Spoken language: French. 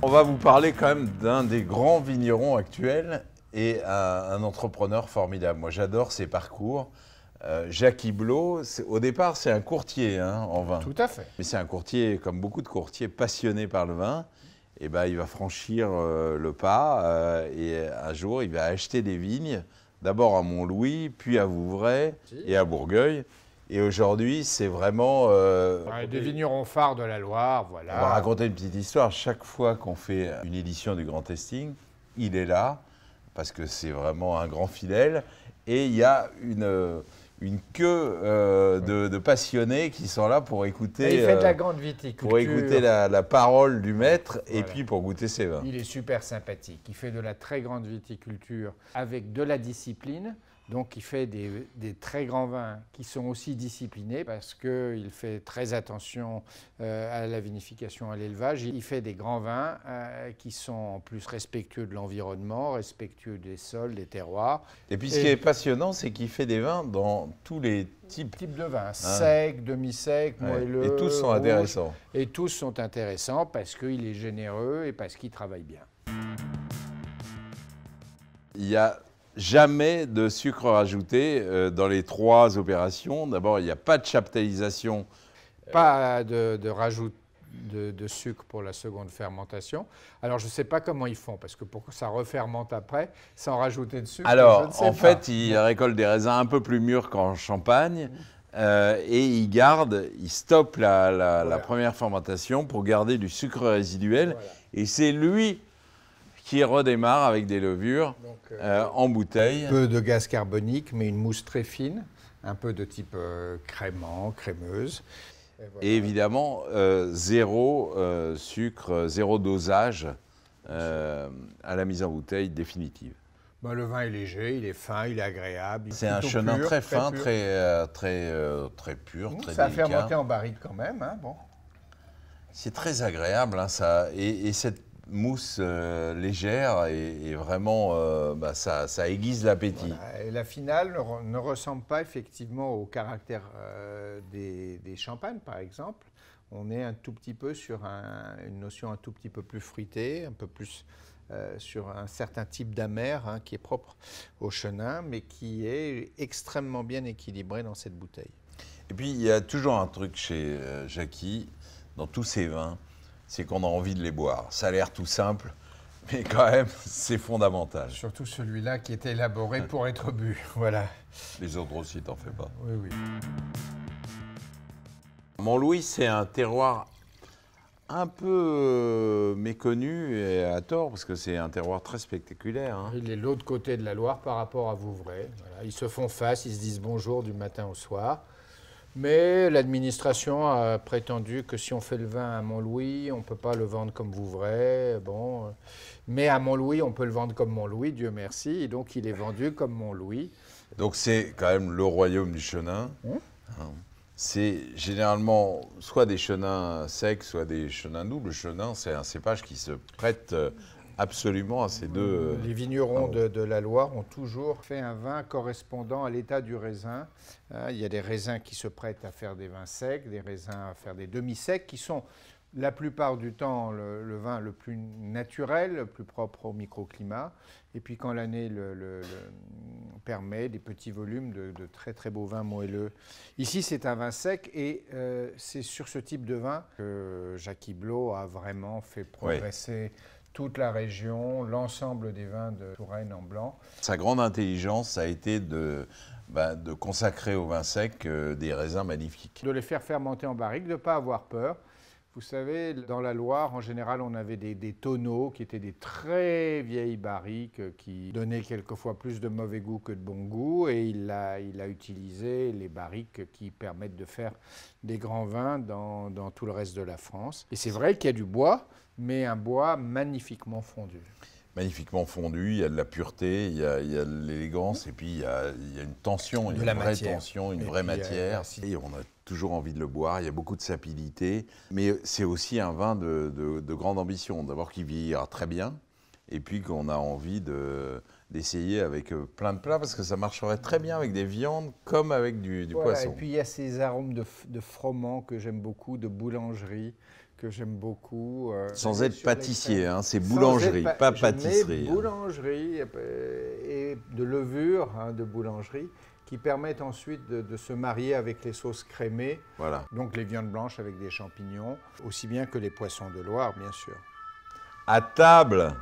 On va vous parler quand même d'un des grands vignerons actuels et un entrepreneur formidable. Moi, j'adore ses parcours. Jacques Iblot, au départ, c'est un courtier en vin. Tout à fait. Mais c'est un courtier, comme beaucoup de courtiers, passionné par le vin. Et ben, il va franchir le pas et un jour, il va acheter des vignes, d'abord à Montlouis, puis à Vouvray et à Bourgueil. Et aujourd'hui, c'est vraiment... Des vignerons phares de la Loire, voilà. On va raconter une petite histoire. Chaque fois qu'on fait une édition du Grand Testing, il est là, parce que c'est vraiment un grand fidèle. Et il y a une queue de passionnés qui sont là pour écouter, il fait de la grande viticulture. Pour écouter la parole du maître et Voilà. puis pour goûter ses vins. Il est super sympathique. Il fait de la très grande viticulture avec de la discipline. Donc il fait des très grands vins qui sont aussi disciplinés parce qu'il fait très attention à la vinification, à l'élevage. Il fait des grands vins qui sont en plus respectueux de l'environnement, respectueux des sols, des terroirs. Et puis ce qui est passionnant, c'est qu'il fait des vins dans tous les types De vins, secs, demi-secs, moelleux. Et tous sont rouges, intéressants. Et tous sont intéressants parce qu'il est généreux et parce qu'il travaille bien. Il y a jamais de sucre rajouté dans les 3 opérations. D'abord, il n'y a pas de chaptalisation. Pas de rajout de sucre pour la seconde fermentation. Alors, je ne sais pas comment ils font, parce que pour que ça refermente après, sans rajouter de sucre, Alors, je ne sais en pas. fait, ils récoltent des raisins un peu plus mûrs qu'en Champagne et ils stoppent la première fermentation pour garder du sucre résiduel. Voilà. Et c'est lui qui redémarre avec des levures en bouteille. Un peu de gaz carbonique, mais une mousse très fine, un peu de type crémant, crémeuse. Et évidemment, zéro sucre, zéro dosage à la mise en bouteille définitive. Ben, le vin est léger, il est fin, il est agréable. C'est un chenin pur, très fin, pur. très pur, très Ça a délicat. fermenté en barrique quand même. Hein, bon. C'est très agréable, ça. Et cette mousse légère et vraiment, ça aiguise l'appétit. Voilà. Et la finale ne ressemble pas effectivement au caractère des champagnes, par exemple. On est un tout petit peu sur une notion un tout petit peu plus fruitée, un peu plus sur un certain type d'amer qui est propre au chenin, mais qui est extrêmement bien équilibré dans cette bouteille. Et puis, il y a toujours un truc chez Jackie, dans tous ses vins, c'est qu'on a envie de les boire. Ça a l'air tout simple, mais quand même, c'est fondamental. Surtout celui-là qui est élaboré pour être bu. Voilà. Les autres aussi, t'en fais pas. Oui, oui. Montlouis, c'est un terroir un peu méconnu et à tort, parce que c'est un terroir très spectaculaire. Il est de l'autre côté de la Loire par rapport à Vouvray. Voilà. Ils se font face, ils se disent bonjour du matin au soir. Mais l'administration a prétendu que si on fait le vin à Montlouis, on ne peut pas le vendre comme Vouvray. Bon, mais à Montlouis, on peut le vendre comme Montlouis, Dieu merci. Et donc, il est vendu comme Montlouis. Donc c'est quand même le royaume du chenin. C'est généralement soit des chenins secs, soit des chenins doux. Le chenin, c'est un cépage qui se prête absolument à ces deux. Les vignerons de la Loire ont toujours fait un vin correspondant à l'état du raisin. Il y a des raisins qui se prêtent à faire des vins secs, des raisins à faire des demi-secs, qui sont la plupart du temps le vin le plus naturel, le plus propre au microclimat. Et puis quand l'année le permet, des petits volumes de très très beaux vins moelleux. Ici, c'est un vin sec et c'est sur ce type de vin que Jacques Iblot a vraiment fait progresser toute la région, l'ensemble des vins de Touraine en blanc. Sa grande intelligence, ça a été de consacrer au vin sec des raisins magnifiques. De les faire fermenter en barrique, de ne pas avoir peur. Vous savez, dans la Loire, en général, on avait des tonneaux qui étaient des très vieilles barriques qui donnaient quelquefois plus de mauvais goût que de bon goût. Et il a utilisé les barriques qui permettent de faire des grands vins dans tout le reste de la France. Et c'est vrai qu'il y a du bois, mais un bois magnifiquement fondu. Magnifiquement fondu, il y a de la pureté, il y a de l'élégance et puis il y a une tension, une vraie tension, une vraie matière. Et on a toujours envie de le boire, il y a beaucoup de sapidité. Mais c'est aussi un vin de grande ambition. D'abord qui vieillira très bien et puis qu'on a envie d'essayer avec plein de plats, parce que ça marcherait très bien avec des viandes comme avec du Voilà, poisson. et puis il y a ces arômes de froment que j'aime beaucoup, de boulangerie que j'aime beaucoup. Sans être pâtissier, hein, c'est Sans boulangerie, être pas je mets pâtisserie. Hein. boulangerie et de levure de boulangerie qui permettent ensuite de se marier avec les sauces crémées. Voilà. Donc les viandes blanches avec des champignons, aussi bien que les poissons de Loire, bien sûr. À table!